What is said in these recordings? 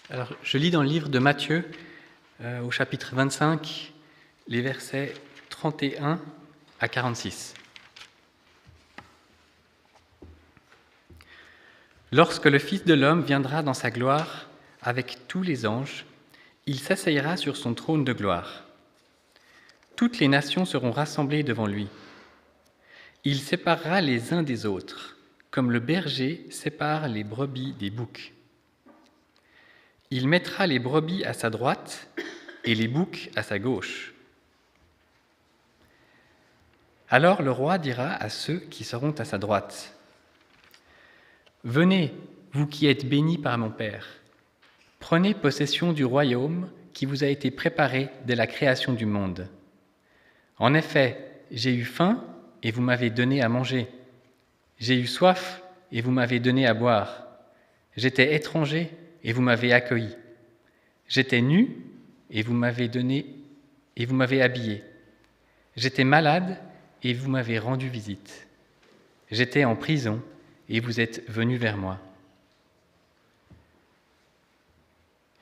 Alors, je lis dans le livre de Matthieu, au chapitre 25, les versets 31 à 46. Lorsque le Fils de l'homme viendra dans sa gloire avec tous les anges, il s'asseyera sur son trône de gloire. Toutes les nations seront rassemblées devant lui. Il séparera les uns des autres, comme le berger sépare les brebis des boucs. Il mettra les brebis à sa droite et les boucs à sa gauche. Alors le roi dira à ceux qui seront à sa droite, « Venez, vous qui êtes bénis par mon Père, prenez possession du royaume qui vous a été préparé dès la création du monde. En effet, j'ai eu faim et vous m'avez donné à manger. J'ai eu soif et vous m'avez donné à boire. J'étais étranger et vous m'avez accueilli. J'étais nu et vous m'avez habillé. J'étais malade et vous m'avez rendu visite. J'étais en prison et vous êtes venus vers moi. »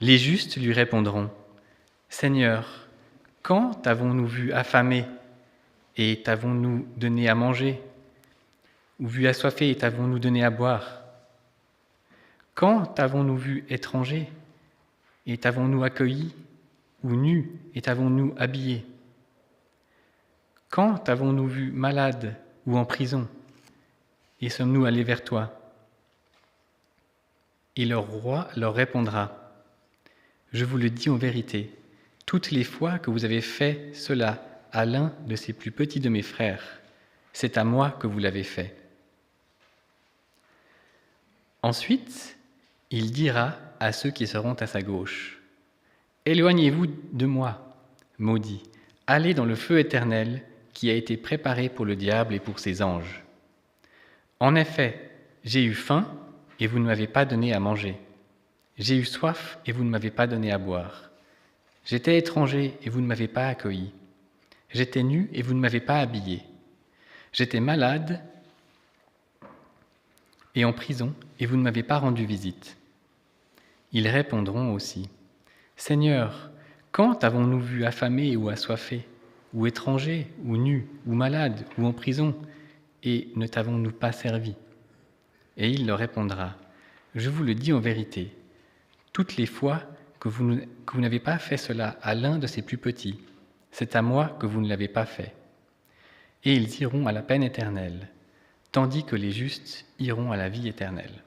Les justes lui répondront, « Seigneur, quand t'avons-nous vu affamé et t'avons-nous donné à manger, ou vu assoiffé et t'avons-nous donné à boire? Quand t'avons-nous vu étranger et t'avons-nous accueilli, ou nu et t'avons-nous habillé? Quand t'avons-nous vu malade ou en prison et sommes-nous allés vers toi? » Et leur roi leur répondra, « Je vous le dis en vérité, toutes les fois que vous avez fait cela à l'un de ces plus petits de mes frères, c'est à moi que vous l'avez fait. » Ensuite, il dira à ceux qui seront à sa gauche, « Éloignez-vous de moi, maudits, allez dans le feu éternel qui a été préparé pour le diable et pour ses anges. En effet, j'ai eu faim et vous ne m'avez pas donné à manger. J'ai eu soif et vous ne m'avez pas donné à boire. J'étais étranger et vous ne m'avez pas accueilli. J'étais nu et vous ne m'avez pas habillé. J'étais malade et en prison et vous ne m'avez pas rendu visite. » Ils répondront aussi, « Seigneur, quand avons-nous vu affamé ou assoiffé, ou étranger, ou nu, ou malade, ou en prison, et ne t'avons-nous pas servi ?» Et il leur répondra, « Je vous le dis en vérité, toutes les fois que vous n'avez pas fait cela à l'un de ces plus petits, c'est à moi que vous ne l'avez pas fait. » Et ils iront à la peine éternelle, tandis que les justes iront à la vie éternelle.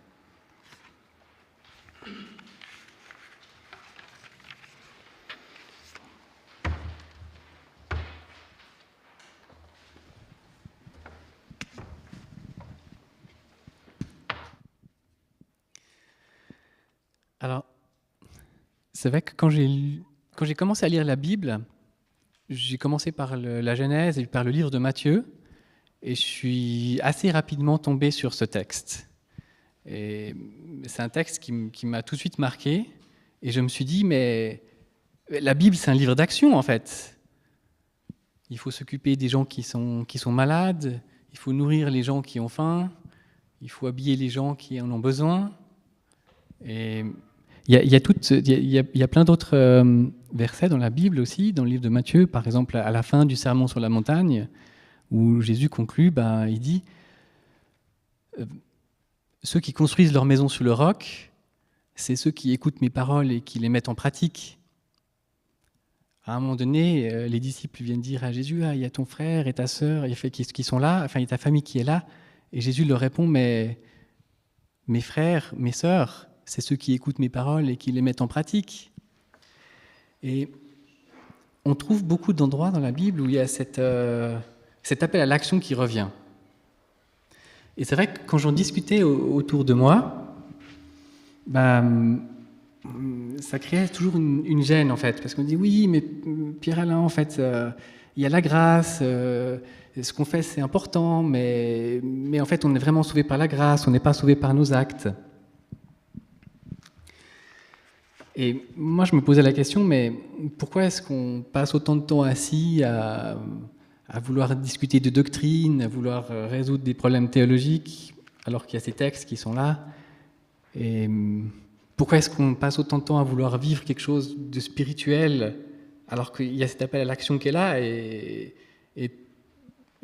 Alors, c'est vrai que quand j'ai commencé à lire la Bible, j'ai commencé par la Genèse et par le livre de Matthieu, et je suis assez rapidement tombé sur ce texte. Et c'est un texte qui m'a tout de suite marqué, et je me suis dit, mais la Bible, c'est un livre d'action, en fait. Il faut s'occuper des gens qui sont malades, il faut nourrir les gens qui ont faim, il faut habiller les gens qui en ont besoin. Et il y a plein d'autres versets dans la Bible aussi, dans le livre de Matthieu, par exemple à la fin du Sermon sur la montagne, où Jésus conclut, il dit « Ceux qui construisent leur maison sur le roc, c'est ceux qui écoutent mes paroles et qui les mettent en pratique. » À un moment donné, les disciples viennent dire à Jésus, « il y a ton frère et ta sœur qui sont là, enfin il y a ta famille qui est là. » Et Jésus leur répond, « Mais mes frères, mes sœurs, c'est ceux qui écoutent mes paroles et qui les mettent en pratique. » Et on trouve beaucoup d'endroits dans la Bible où il y a cet appel à l'action qui revient. Et c'est vrai que quand j'en discutais autour de moi, ça créait toujours une gêne, en fait, parce qu'on dit, oui, mais Pierre-Alain, en fait, il y a la grâce, ce qu'on fait, c'est important, mais en fait, on est vraiment sauvé par la grâce, on n'est pas sauvé par nos actes. Et moi, je me posais la question, mais pourquoi est-ce qu'on passe autant de temps assis à vouloir discuter de doctrine, à vouloir résoudre des problèmes théologiques, alors qu'il y a ces textes qui sont là? Et pourquoi est-ce qu'on passe autant de temps à vouloir vivre quelque chose de spirituel alors qu'il y a cet appel à l'action qui est là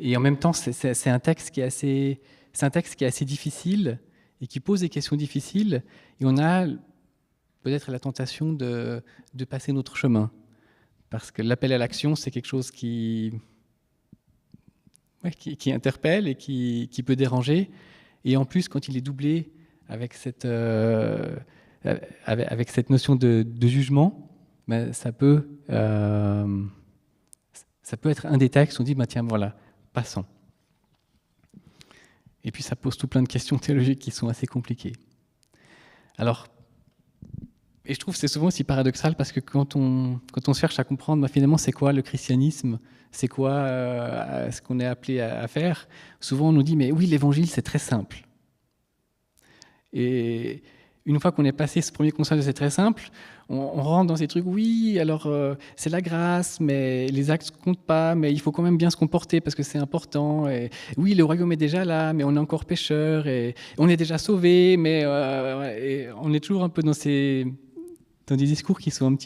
et en même temps, c'est un texte qui est assez difficile et qui pose des questions difficiles. Et on a peut-être la tentation de passer notre chemin. Parce que l'appel à l'action, c'est quelque chose qui interpelle et qui peut déranger. Et en plus, quand il est doublé avec cette notion de jugement, ben, ça peut être un des textes où on dit, bah, tiens, voilà, passons. Et puis ça pose tout plein de questions théologiques qui sont assez compliquées. Alors, et je trouve que c'est souvent aussi paradoxal parce que quand on cherche à comprendre, bah, finalement, c'est quoi le christianisme, c'est quoi ce qu'on est appelé à faire, souvent on nous dit, mais oui, l'évangile, c'est très simple. Et une fois qu'on est passé ce premier constat de c'est très simple, on rentre dans ces trucs, oui, alors c'est la grâce, mais les actes ne comptent pas, mais il faut quand même bien se comporter parce que c'est important. Et, oui, le royaume est déjà là, mais on est encore pécheurs, et on est déjà sauvés, mais et on est toujours un peu dans des discours qui sont un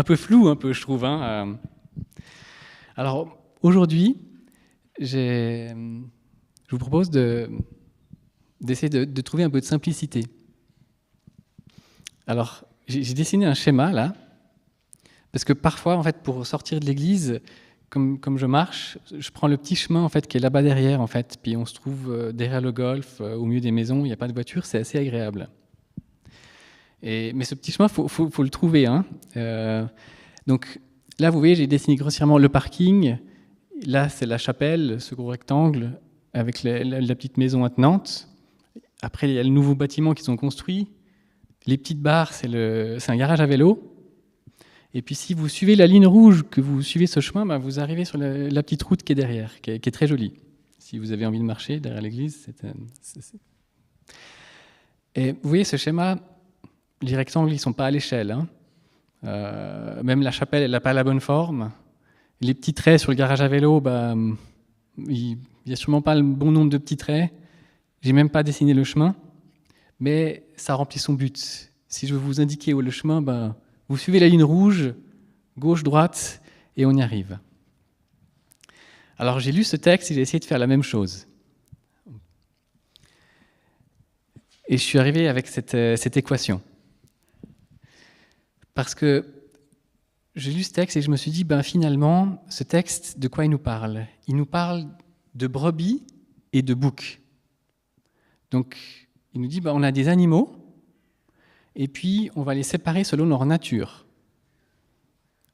peu flous, un peu, je trouve. Hein. Alors, aujourd'hui, je vous propose d'essayer de trouver un peu de simplicité. Alors, j'ai dessiné un schéma, là, parce que parfois, en fait, pour sortir de l'église, comme je marche, je prends le petit chemin, en fait, qui est là-bas derrière, en fait, puis on se trouve derrière le golf, au milieu des maisons, il n'y a pas de voiture, c'est assez agréable. Mais ce petit chemin, faut le trouver. Hein. Donc, là, vous voyez, j'ai dessiné grossièrement le parking. Là, c'est la chapelle, ce gros rectangle, avec la petite maison attenante. Après, il y a le nouveau bâtiment qui sont construits. Les petites barres, c'est un garage à vélo. Et puis, si vous suivez la ligne rouge, que vous suivez ce chemin, bah, vous arrivez sur la petite route qui est derrière, qui est très jolie. Si vous avez envie de marcher derrière l'église, Et vous voyez, ce schéma, les rectangles, ils ne sont pas à l'échelle. Hein. Même la chapelle, elle n'a pas la bonne forme. Les petits traits sur le garage à vélo, bah, il n'y a sûrement pas le bon nombre de petits traits. J'ai même pas dessiné le chemin, mais ça remplit son but. Si je veux vous indiquer où est le chemin, ben, vous suivez la ligne rouge, gauche, droite, et on y arrive. Alors j'ai lu ce texte et j'ai essayé de faire la même chose. Et je suis arrivé avec cette équation. Parce que j'ai lu ce texte et je me suis dit, ben, finalement, ce texte, de quoi il nous parle ? Il nous parle de brebis et de boucs. Donc, il nous dit, ben, on a des animaux, et puis on va les séparer selon leur nature.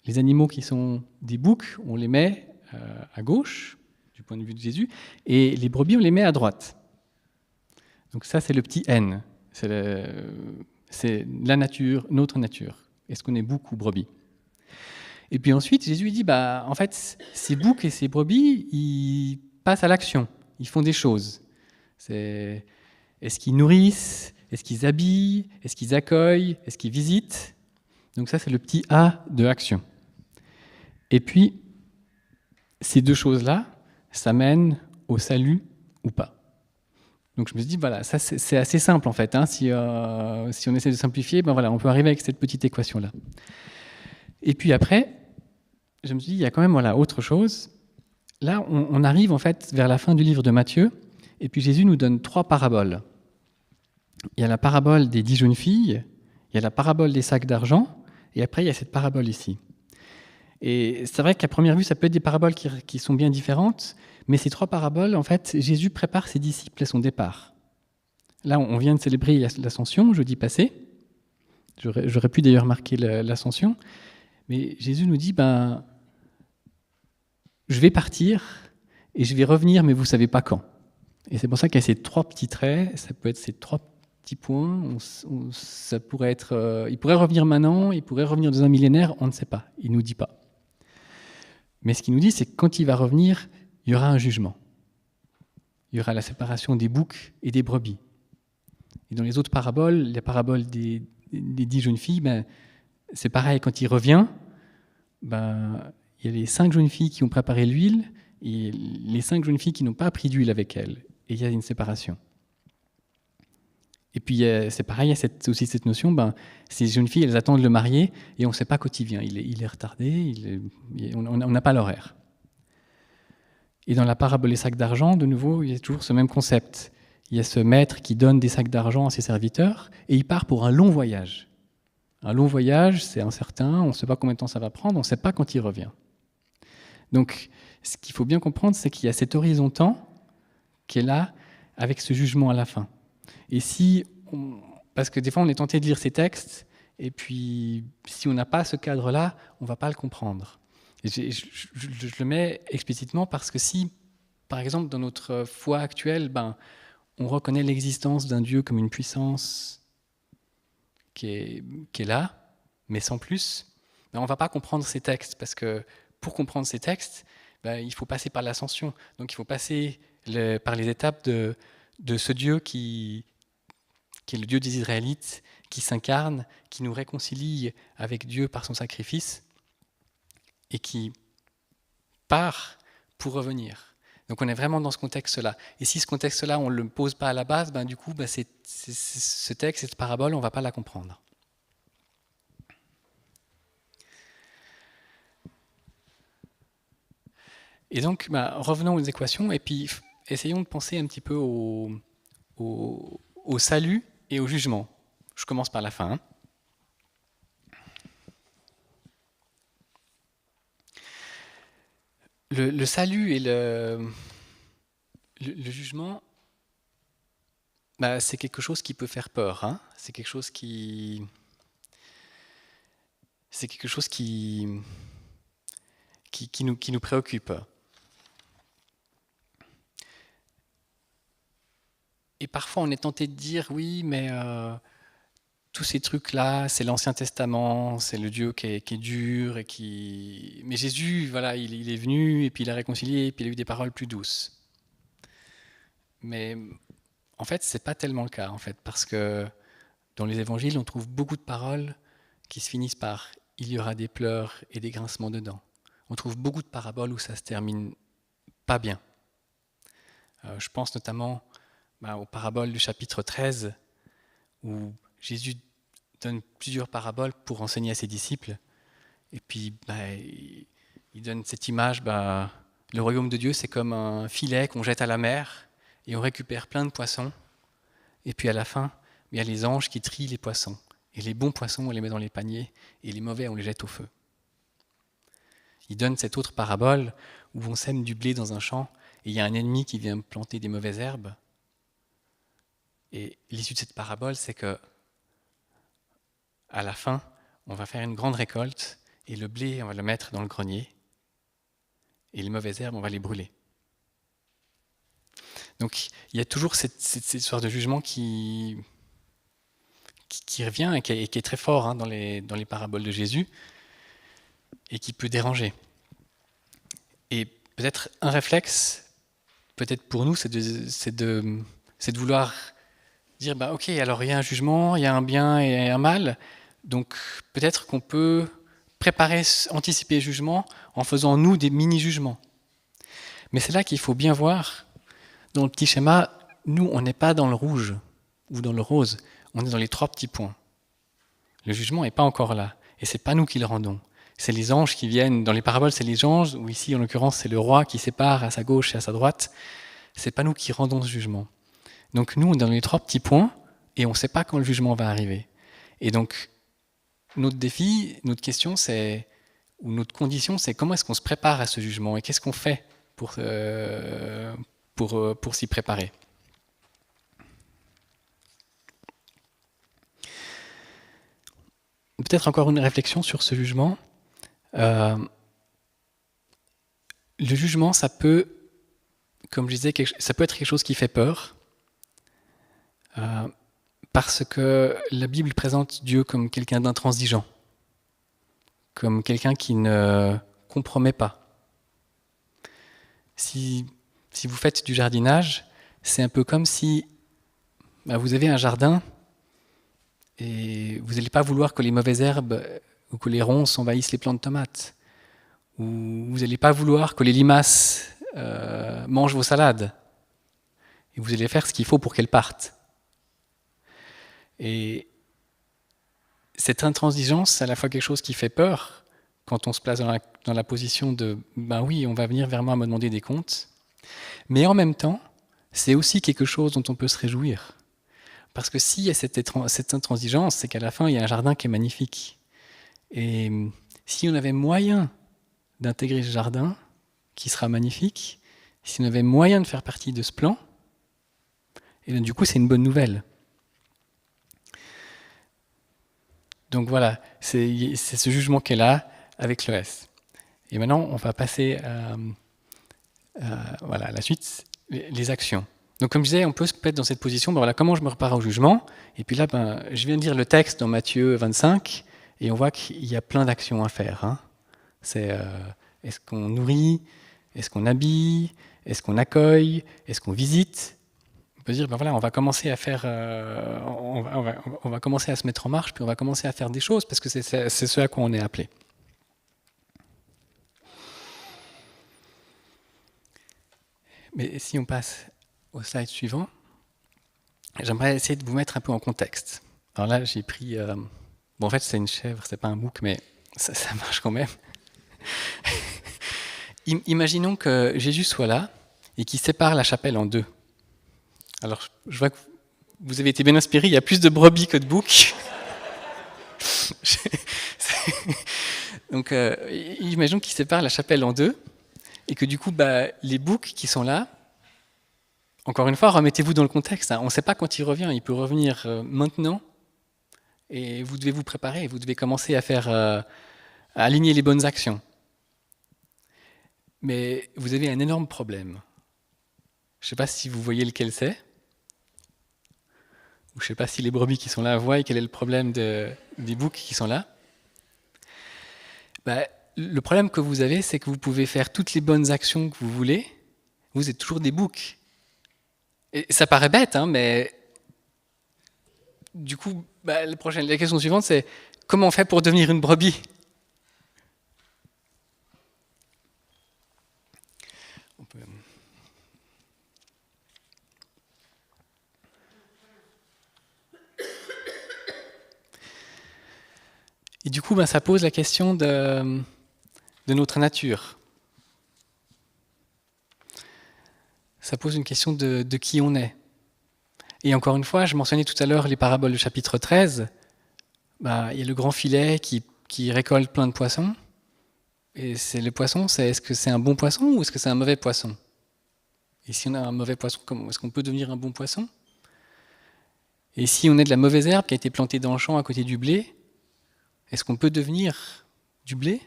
Les animaux qui sont des boucs, on les met à gauche, du point de vue de Jésus, et les brebis, on les met à droite. Donc ça, c'est le petit N. C'est la nature, notre nature. Est-ce qu'on est bouc ou brebis ? Et puis ensuite, Jésus dit, bah, en fait, ces boucs et ces brebis, ils passent à l'action, ils font des choses. Est-ce qu'ils nourrissent ? Est-ce qu'ils habillent ? Est-ce qu'ils accueillent ? Est-ce qu'ils visitent ? Donc ça, c'est le petit A de action. Et puis, ces deux choses-là, ça mène au salut ou pas. Donc je me suis dit, voilà, ça c'est assez simple en fait. Hein, si on essaie de simplifier, ben voilà, on peut arriver avec cette petite équation-là. Et puis après, je me suis dit, il y a quand même autre chose. Là, on arrive en fait vers la fin du livre de Matthieu, et puis Jésus nous donne 3 paraboles. Il y a la parabole des 10 jeunes filles, il y a la parabole des sacs d'argent, et après il y a cette parabole ici. Et c'est vrai qu'à première vue, ça peut être des paraboles qui sont bien différentes, mais ces 3 paraboles, en fait, Jésus prépare ses disciples à son départ. Là, on vient de célébrer l'Ascension, jeudi passé. J'aurais pu d'ailleurs marquer l'Ascension. Mais Jésus nous dit, ben, je vais partir et je vais revenir, mais vous ne savez pas quand. Et c'est pour ça qu'il y a ces 3 petits traits, ça peut être ces 3 petits points. Ça pourrait être, il pourrait revenir maintenant, il pourrait revenir dans un millénaire, on ne sait pas, il ne nous dit pas. Mais ce qu'il nous dit, c'est que quand il va revenir, il y aura un jugement. Il y aura la séparation des boucs et des brebis. Et dans les autres paraboles, la parabole des 10 jeunes filles, ben, c'est pareil, quand il revient, ben, il y a les 5 jeunes filles qui ont préparé l'huile et les 5 jeunes filles qui n'ont pas pris d'huile avec elles. Et il y a une séparation. Et puis c'est pareil, il y a aussi cette notion, ces jeunes filles, elles attendent le marié et on ne sait pas quand il vient. Il est retardé, on n'a pas l'horaire. Et dans la parabole des sacs d'argent, de nouveau, il y a toujours ce même concept. Il y a ce maître qui donne des sacs d'argent à ses serviteurs et il part pour un long voyage. Un long voyage, c'est incertain, on ne sait pas combien de temps ça va prendre, on ne sait pas quand il revient. Donc, ce qu'il faut bien comprendre, c'est qu'il y a cet horizon-temps qui est là avec ce jugement à la fin. Et parce que des fois, on est tenté de lire ces textes, et puis si on n'a pas ce cadre-là, on ne va pas le comprendre. Et je le mets explicitement parce que si, par exemple, dans notre foi actuelle, on reconnaît l'existence d'un Dieu comme une puissance qui est là, mais sans plus, on ne va pas comprendre ces textes, parce que pour comprendre ces textes, il faut passer par l'ascension. Donc il faut passer par les étapes de ce Dieu qui est le Dieu des Israélites, qui s'incarne, qui nous réconcilie avec Dieu par son sacrifice, et qui part pour revenir. Donc on est vraiment dans ce contexte-là. Et si ce contexte-là, on ne le pose pas à la base, du coup, ce texte, cette parabole, on ne va pas la comprendre. Et donc, revenons aux équations, et puis essayons de penser un petit peu au salut et au jugement. Je commence par la fin. Le salut et le jugement, c'est quelque chose qui peut faire peur. C'est quelque chose qui nous préoccupe. Et parfois, on est tenté de dire, oui, mais tous ces trucs-là, c'est l'Ancien Testament, c'est le Dieu qui est dur, mais Jésus, voilà, il est venu, et puis il a réconcilié, et puis il a eu des paroles plus douces. Mais en fait, ce n'est pas tellement le cas, en fait, parce que dans les évangiles, on trouve beaucoup de paroles qui se finissent par « il y aura des pleurs et des grincements de dents ». On trouve beaucoup de paraboles où ça se termine pas bien. Je pense notamment aux paraboles du chapitre 13, où Jésus donne plusieurs paraboles pour enseigner à ses disciples. Et puis, il donne cette image, le royaume de Dieu, c'est comme un filet qu'on jette à la mer, et on récupère plein de poissons. Et puis à la fin, il y a les anges qui trient les poissons. Et les bons poissons, on les met dans les paniers, et les mauvais, on les jette au feu. Il donne cette autre parabole où on sème du blé dans un champ, et il y a un ennemi qui vient planter des mauvaises herbes. Et l'issue de cette parabole, c'est que à la fin, on va faire une grande récolte, et le blé, on va le mettre dans le grenier, et les mauvaises herbes, on va les brûler. Donc il y a toujours cette histoire de jugement qui revient et qui est très fort dans les paraboles de Jésus, et qui peut déranger. Et peut-être un réflexe, peut-être pour nous, c'est de vouloir dire, ok, alors il y a un jugement, il y a un bien et un mal, donc peut-être qu'on peut préparer, anticiper le jugement en faisant, nous, des mini-jugements. Mais c'est là qu'il faut bien voir, dans le petit schéma, nous, on n'est pas dans le rouge ou dans le rose, on est dans les 3 petits points. Le jugement n'est pas encore là, et c'est pas nous qui le rendons. C'est les anges qui viennent, dans les paraboles, c'est les anges, ou ici, en l'occurrence, c'est le roi qui sépare à sa gauche et à sa droite. C'est pas nous qui rendons ce jugement. Donc nous, on est dans les 3 petits points, et on ne sait pas quand le jugement va arriver. Et donc, notre défi, notre question, ou notre condition, c'est comment est-ce qu'on se prépare à ce jugement, et qu'est-ce qu'on fait pour s'y préparer. Peut-être encore une réflexion sur ce jugement. Le jugement, ça peut, comme je disais, ça peut être quelque chose qui fait peur, parce que la Bible présente Dieu comme quelqu'un d'intransigeant, comme quelqu'un qui ne compromet pas. Si vous faites du jardinage, c'est un peu comme si vous avez un jardin et vous n'allez pas vouloir que les mauvaises herbes ou que les ronces envahissent les plants de tomates, ou vous n'allez pas vouloir que les limaces mangent vos salades, et vous allez faire ce qu'il faut pour qu'elles partent. Et cette intransigeance, c'est à la fois quelque chose qui fait peur quand on se place dans la position de « ben oui, on va venir vers moi me demander des comptes », mais en même temps, c'est aussi quelque chose dont on peut se réjouir. Parce que s'il y a cette intransigeance, c'est qu'à la fin, il y a un jardin qui est magnifique. Et si on avait moyen d'intégrer ce jardin, qui sera magnifique, si on avait moyen de faire partie de ce plan, et bien du coup, c'est une bonne nouvelle. Donc voilà, c'est ce jugement qui est là avec le S. Et maintenant, on va passer à la suite, les actions. Donc comme je disais, on peut se mettre dans cette position, ben voilà, comment je me prépare au jugement. Et puis là, je viens de lire le texte dans Matthieu 25, et on voit qu'il y a plein d'actions à faire. Hein. C'est est-ce qu'on nourrit, est-ce qu'on habille, est-ce qu'on accueille, est-ce qu'on visite. On peut dire, ben voilà, on va commencer à faire, on va commencer à se mettre en marche, puis on va commencer à faire des choses, parce que c'est ce à quoi on est appelé. Mais si on passe au slide suivant, j'aimerais essayer de vous mettre un peu en contexte. Alors là, j'ai pris... bon, en fait, c'est une chèvre, c'est pas un bouc, mais ça marche quand même. Imaginons que Jésus soit là et qu'il sépare la chapelle en deux. Alors, je vois que vous avez été bien inspirés, il y a plus de brebis que de boucs. Donc, imaginons qu'il sépare la chapelle en deux et que du coup, les boucs qui sont là, encore une fois, remettez-vous dans le contexte. Hein. On ne sait pas quand il revient. Il peut revenir maintenant. Et vous devez vous préparer. Vous devez commencer à faire, à aligner les bonnes actions. Mais vous avez un énorme problème. Je ne sais pas si vous voyez lequel c'est. Ou je ne sais pas si les brebis qui sont là voient quel est le problème des boucs qui sont là. Le problème que vous avez, c'est que vous pouvez faire toutes les bonnes actions que vous voulez. Vous êtes toujours des boucs. Et ça paraît bête, hein, mais du coup, la question suivante, c'est comment on fait pour devenir une brebis ? Et du coup, ça pose la question de notre nature. Ça pose une question de qui on est. Et encore une fois, je mentionnais tout à l'heure les paraboles du chapitre 13. Il y a le grand filet qui récolte plein de poissons. Et c'est le poisson, est-ce que c'est un bon poisson ou est-ce que c'est un mauvais poisson ? Et si on a un mauvais poisson, comment est-ce qu'on peut devenir un bon poisson ? Et si on est de la mauvaise herbe qui a été plantée dans le champ à côté du blé, est-ce qu'on peut devenir du blé ?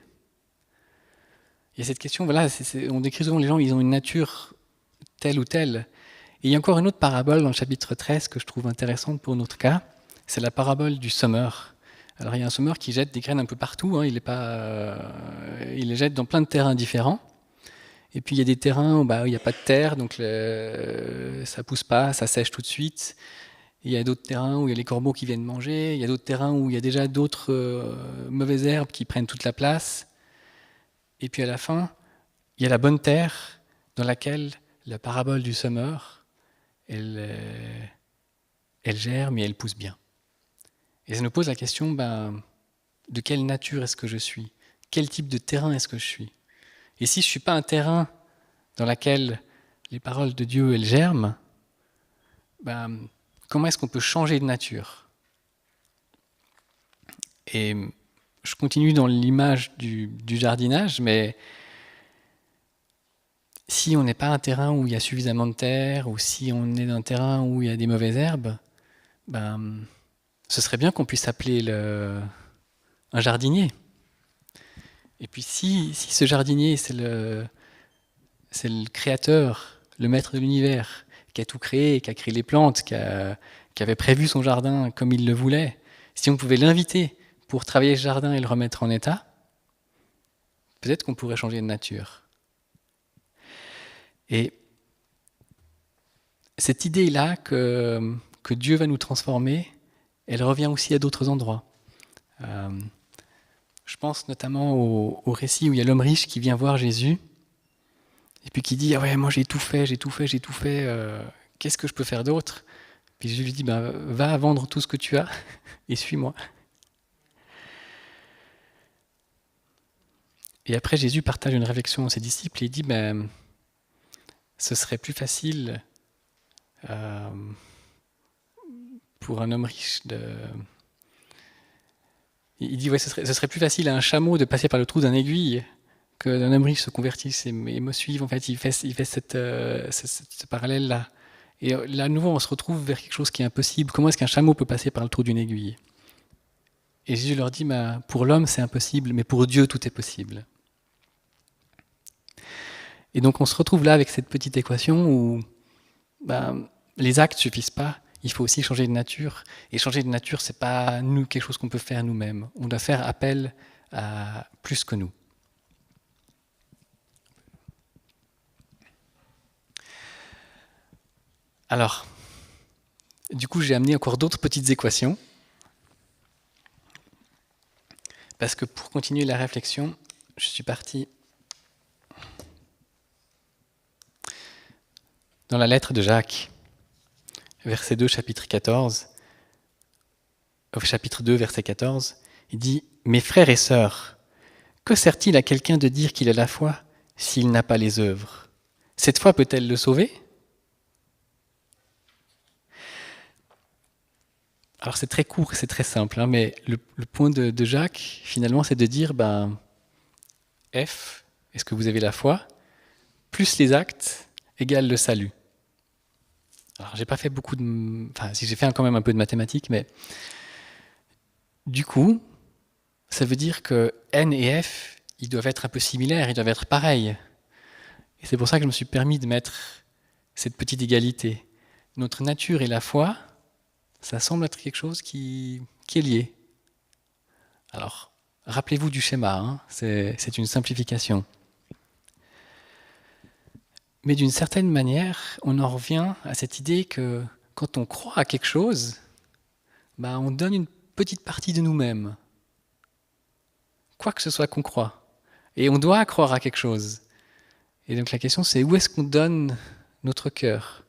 Il y a cette question, voilà, on décrit souvent les gens, ils ont une nature telle ou telle. Et il y a encore une autre parabole dans le chapitre 13 que je trouve intéressante pour notre cas, c'est la parabole du semeur. Alors il y a un semeur qui jette des graines un peu partout, hein, il les jette dans plein de terrains différents. Et puis il y a des terrains où il n'y a pas de terre, donc ça ne pousse pas, ça sèche tout de suite. Il y a d'autres terrains où il y a les corbeaux qui viennent manger, il y a d'autres terrains où il y a déjà d'autres mauvaises herbes qui prennent toute la place. Et puis à la fin, il y a la bonne terre dans laquelle la parabole du semeur, elle germe et elle pousse bien. Et ça nous pose la question, de quelle nature est-ce que je suis ? Quel type de terrain est-ce que je suis ? Et si je ne suis pas un terrain dans lequel les paroles de Dieu, elles germent, comment est-ce qu'on peut changer de nature ? Et je continue dans l'image du jardinage, mais si on n'est pas un terrain où il y a suffisamment de terre, ou si on est dans un terrain où il y a des mauvaises herbes, ce serait bien qu'on puisse appeler un jardinier. Et puis si ce jardinier, c'est le créateur, le maître de l'univers, qui a tout créé, qui a créé les plantes, qui avait prévu son jardin comme il le voulait, si on pouvait l'inviter pour travailler ce jardin et le remettre en état, peut-être qu'on pourrait changer de nature. Et cette idée-là que Dieu va nous transformer, elle revient aussi à d'autres endroits. Je pense notamment au récit où il y a l'homme riche qui vient voir Jésus et puis qui dit « Ah ouais, moi j'ai tout fait, qu'est-ce que je peux faire d'autre ?» Puis Jésus lui dit, va vendre tout ce que tu as et suis-moi. Et après, Jésus partage une réflexion à ses disciples et il dit, ce serait plus facile pour un homme riche Il dit, ce serait plus facile à un chameau de passer par le trou d'un aiguille que d'un homme riche se convertisse et me suive. En fait, il fait ce parallèle-là. Et là, à nouveau, on se retrouve vers quelque chose qui est impossible. Comment est-ce qu'un chameau peut passer par le trou d'une aiguille? Et Jésus leur dit, pour l'homme, c'est impossible, mais pour Dieu, tout est possible. Et donc, on se retrouve là avec cette petite équation où les actes ne suffisent pas. Il faut aussi changer de nature. Et changer de nature, ce n'est pas quelque chose qu'on peut faire nous-mêmes. On doit faire appel à plus que nous. Alors, du coup, j'ai amené encore d'autres petites équations. Parce que pour continuer la réflexion, je suis parti dans la lettre de Jacques, verset 2, chapitre 14, chapitre 2, verset 14, il dit « Mes frères et sœurs, que sert-il à quelqu'un de dire qu'il a la foi s'il n'a pas les œuvres? Cette foi peut-elle le sauver ?» Alors c'est très court, c'est très simple, mais le point de Jacques, finalement, c'est de dire, F, est-ce que vous avez la foi, plus les actes, égale le salut. Alors j'ai pas fait beaucoup de... Enfin, si j'ai fait quand même un peu de mathématiques, mais du coup, ça veut dire que N et F, ils doivent être un peu similaires, ils doivent être pareils. Et c'est pour ça que je me suis permis de mettre cette petite égalité. Notre nature et la foi, ça semble être quelque chose qui est lié. Alors, rappelez-vous du schéma, c'est une simplification. Mais d'une certaine manière, on en revient à cette idée que quand on croit à quelque chose, on donne une petite partie de nous-mêmes. Quoi que ce soit qu'on croit. Et on doit croire à quelque chose. Et donc la question c'est où est-ce qu'on donne notre cœur?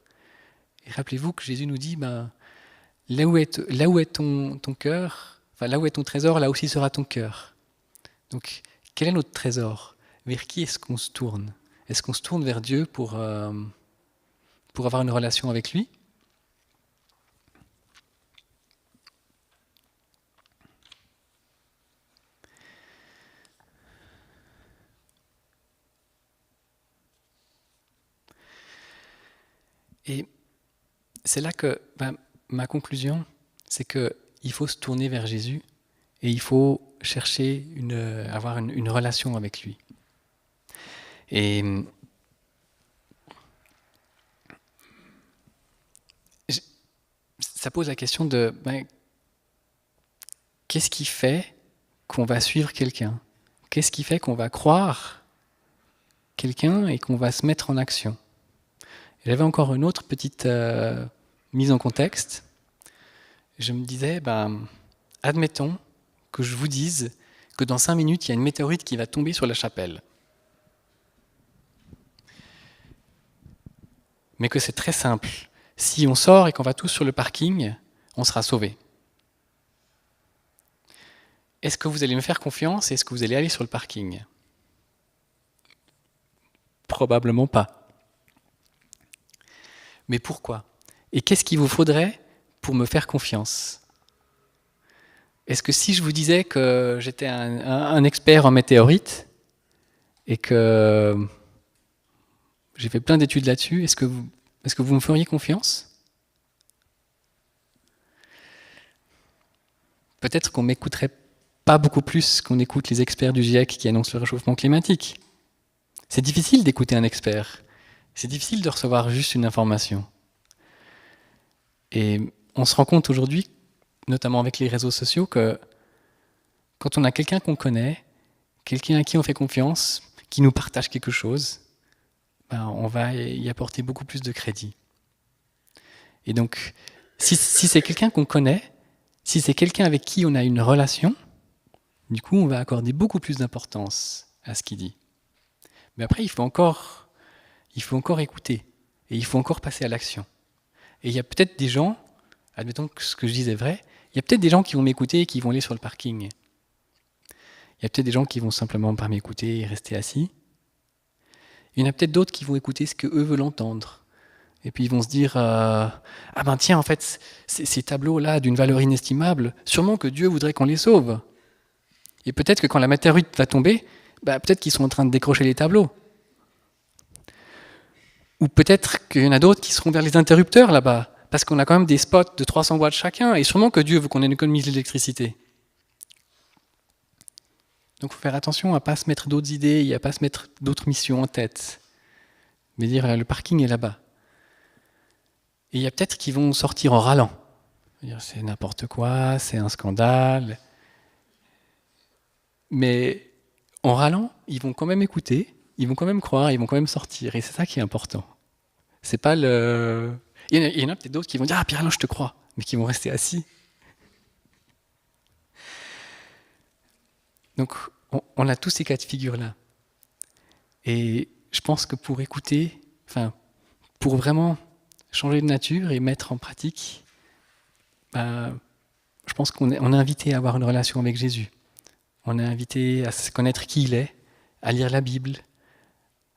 Et rappelez-vous que Jésus nous dit, là où est ton cœur, enfin là où est ton trésor, là aussi sera ton cœur. Donc quel est notre trésor? Vers qui est-ce qu'on se tourne? Est-ce qu'on se tourne vers Dieu pour avoir une relation avec lui? Et c'est là que ma conclusion, c'est qu'il faut se tourner vers Jésus et il faut chercher avoir une relation avec lui. Et ça pose la question de qu'est-ce qui fait qu'on va suivre quelqu'un? Qu'est-ce qui fait qu'on va croire quelqu'un et qu'on va se mettre en action? J'avais encore une autre petite mise en contexte. Je me disais, admettons que je vous dise que dans 5 minutes, il y a une météorite qui va tomber sur la chapelle. Mais que c'est très simple. Si on sort et qu'on va tous sur le parking, on sera sauvés. Est-ce que vous allez me faire confiance et est-ce que vous allez aller sur le parking? Probablement pas. Mais pourquoi? Et qu'est-ce qu'il vous faudrait pour me faire confiance? Est-ce que si je vous disais que j'étais un expert en météorites et que j'ai fait plein d'études là-dessus, est-ce que vous me feriez confiance? Peut-être qu'on m'écouterait pas beaucoup plus qu'on écoute les experts du GIEC qui annoncent le réchauffement climatique. C'est difficile d'écouter un expert. C'est difficile de recevoir juste une information. Et on se rend compte aujourd'hui, notamment avec les réseaux sociaux, que quand on a quelqu'un qu'on connaît, quelqu'un à qui on fait confiance, qui nous partage quelque chose, on va y apporter beaucoup plus de crédit. Et donc, si c'est quelqu'un qu'on connaît, si c'est quelqu'un avec qui on a une relation, du coup, on va accorder beaucoup plus d'importance à ce qu'il dit. Mais après, il faut encore écouter. Et il faut encore passer à l'action. Et il y a peut-être des gens admettons que ce que je dis est vrai, il y a peut-être des gens qui vont m'écouter et qui vont aller sur le parking. Il y a peut-être des gens qui vont simplement pas m'écouter et rester assis. Il y en a peut-être d'autres qui vont écouter ce que eux veulent entendre. Et puis ils vont se dire ah ben tiens, en fait, ces tableaux-là d'une valeur inestimable, sûrement que Dieu voudrait qu'on les sauve. Et peut-être que quand la météorite va tomber, peut-être qu'ils sont en train de décrocher les tableaux. Ou peut-être qu'il y en a d'autres qui seront vers les interrupteurs là-bas, parce qu'on a quand même des spots de 300 watts chacun, et sûrement que Dieu veut qu'on économise l'électricité. Donc il faut faire attention à ne pas se mettre d'autres idées et à ne pas se mettre d'autres missions en tête. Mais dire le parking est là-bas. Et il y a peut-être qui vont sortir en râlant. C'est n'importe quoi, c'est un scandale. Mais en râlant, ils vont quand même écouter, ils vont quand même croire, ils vont quand même sortir. Et c'est ça qui est important. C'est pas le... Il y en a peut-être d'autres qui vont dire « Ah, Pierre-Alain, je te crois », mais qui vont rester assis. Donc, on a tous ces cas de figure-là. Et je pense que pour écouter, pour vraiment changer de nature et mettre en pratique, je pense qu'on est invité à avoir une relation avec Jésus. On est invité à se connaître qui il est, à lire la Bible,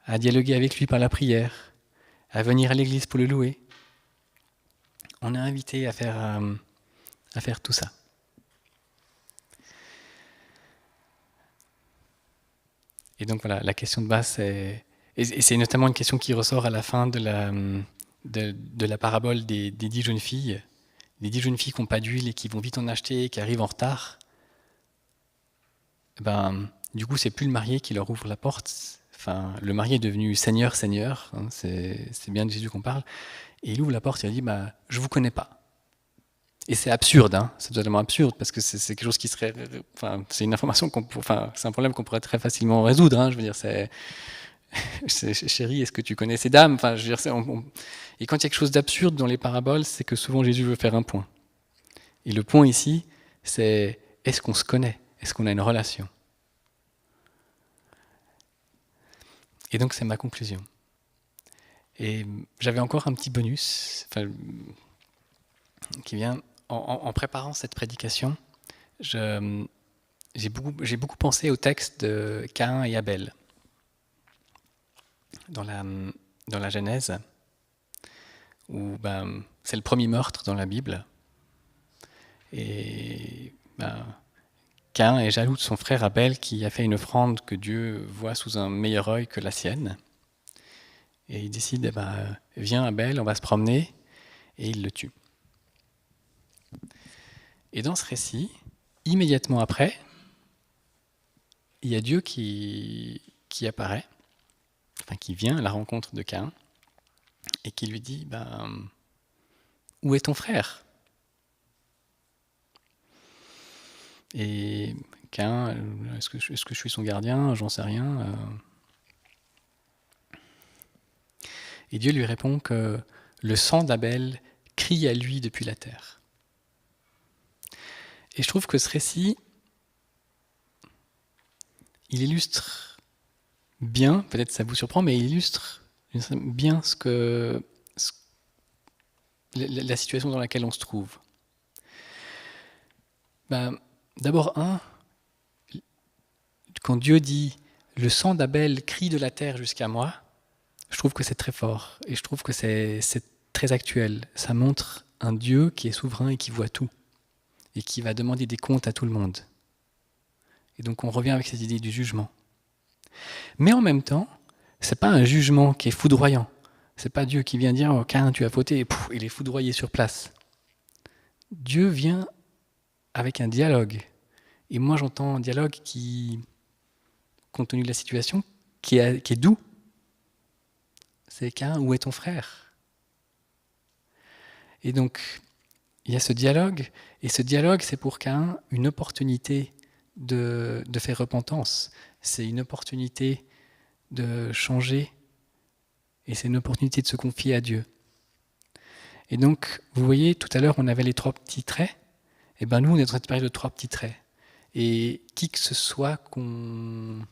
à dialoguer avec lui par la prière, à venir à l'église pour le louer. On est invité à faire tout ça. Et donc voilà, la question de base, c'est notamment une question qui ressort à la fin de la parabole des 10 jeunes filles. Les 10 jeunes filles qui n'ont pas d'huile et qui vont vite en acheter et qui arrivent en retard. Du coup, c'est plus le marié qui leur ouvre la porte. Le marié est devenu Seigneur, Seigneur. C'est bien de Jésus qu'on parle. Et il ouvre la porte et il dit je ne vous connais pas. Et c'est absurde, c'est totalement absurde, parce que c'est quelque chose qui serait... c'est une information c'est un problème qu'on pourrait très facilement résoudre. Je veux dire, chérie, est-ce que tu connais ces dames? Je veux dire, et quand il y a quelque chose d'absurde dans les paraboles, c'est que souvent Jésus veut faire un point. Et le point ici, c'est est-ce qu'on se connaît? Est-ce qu'on a une relation? Et donc c'est ma conclusion. Et j'avais encore un petit bonus qui vient en préparant cette prédication. J'ai beaucoup pensé au texte de Caïn et Abel dans la Genèse, où c'est le premier meurtre dans la Bible. Et Caïn est jaloux de son frère Abel qui a fait une offrande que Dieu voit sous un meilleur œil que la sienne. Et il décide, viens Abel, on va se promener, et il le tue. Et dans ce récit, immédiatement après, il y a Dieu qui apparaît, qui vient à la rencontre de Caïn, et qui lui dit, où est ton frère? Et Caïn, est-ce que je suis son gardien? J'en sais rien. Et Dieu lui répond que le sang d'Abel crie à lui depuis la terre. Et je trouve que ce récit, il illustre bien, peut-être ça vous surprend, mais il illustre bien la situation dans laquelle on se trouve. D'abord, quand Dieu dit « le sang d'Abel crie de la terre jusqu'à moi », je trouve que c'est très fort et je trouve que c'est très actuel. Ça montre un Dieu qui est souverain et qui voit tout et qui va demander des comptes à tout le monde. Et donc on revient avec cette idée du jugement. Mais en même temps, c'est pas un jugement qui est foudroyant. C'est pas Dieu qui vient dire « Caïn, tu as fauté » et il est foudroyé sur place. Dieu vient avec un dialogue. Et moi j'entends un dialogue qui, compte tenu de la situation, qui est doux. C'est Caïn, où est ton frère? Et donc, il y a ce dialogue, et ce dialogue, c'est pour Caïn une opportunité de faire repentance. C'est une opportunité de changer, et c'est une opportunité de se confier à Dieu. Et donc, vous voyez, tout à l'heure, on avait les 3 petits traits, et nous, on est dans cette période de 3 petits traits. Et qui que ce soit qu'on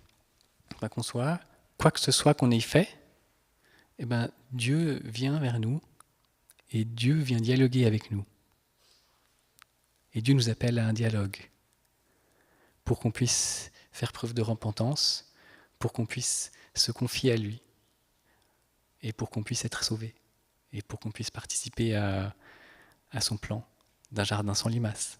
soit, quoi que ce soit qu'on ait fait, Dieu vient vers nous et Dieu vient dialoguer avec nous. Et Dieu nous appelle à un dialogue pour qu'on puisse faire preuve de repentance, pour qu'on puisse se confier à lui et pour qu'on puisse être sauvé et pour qu'on puisse participer à son plan d'un jardin sans limaces.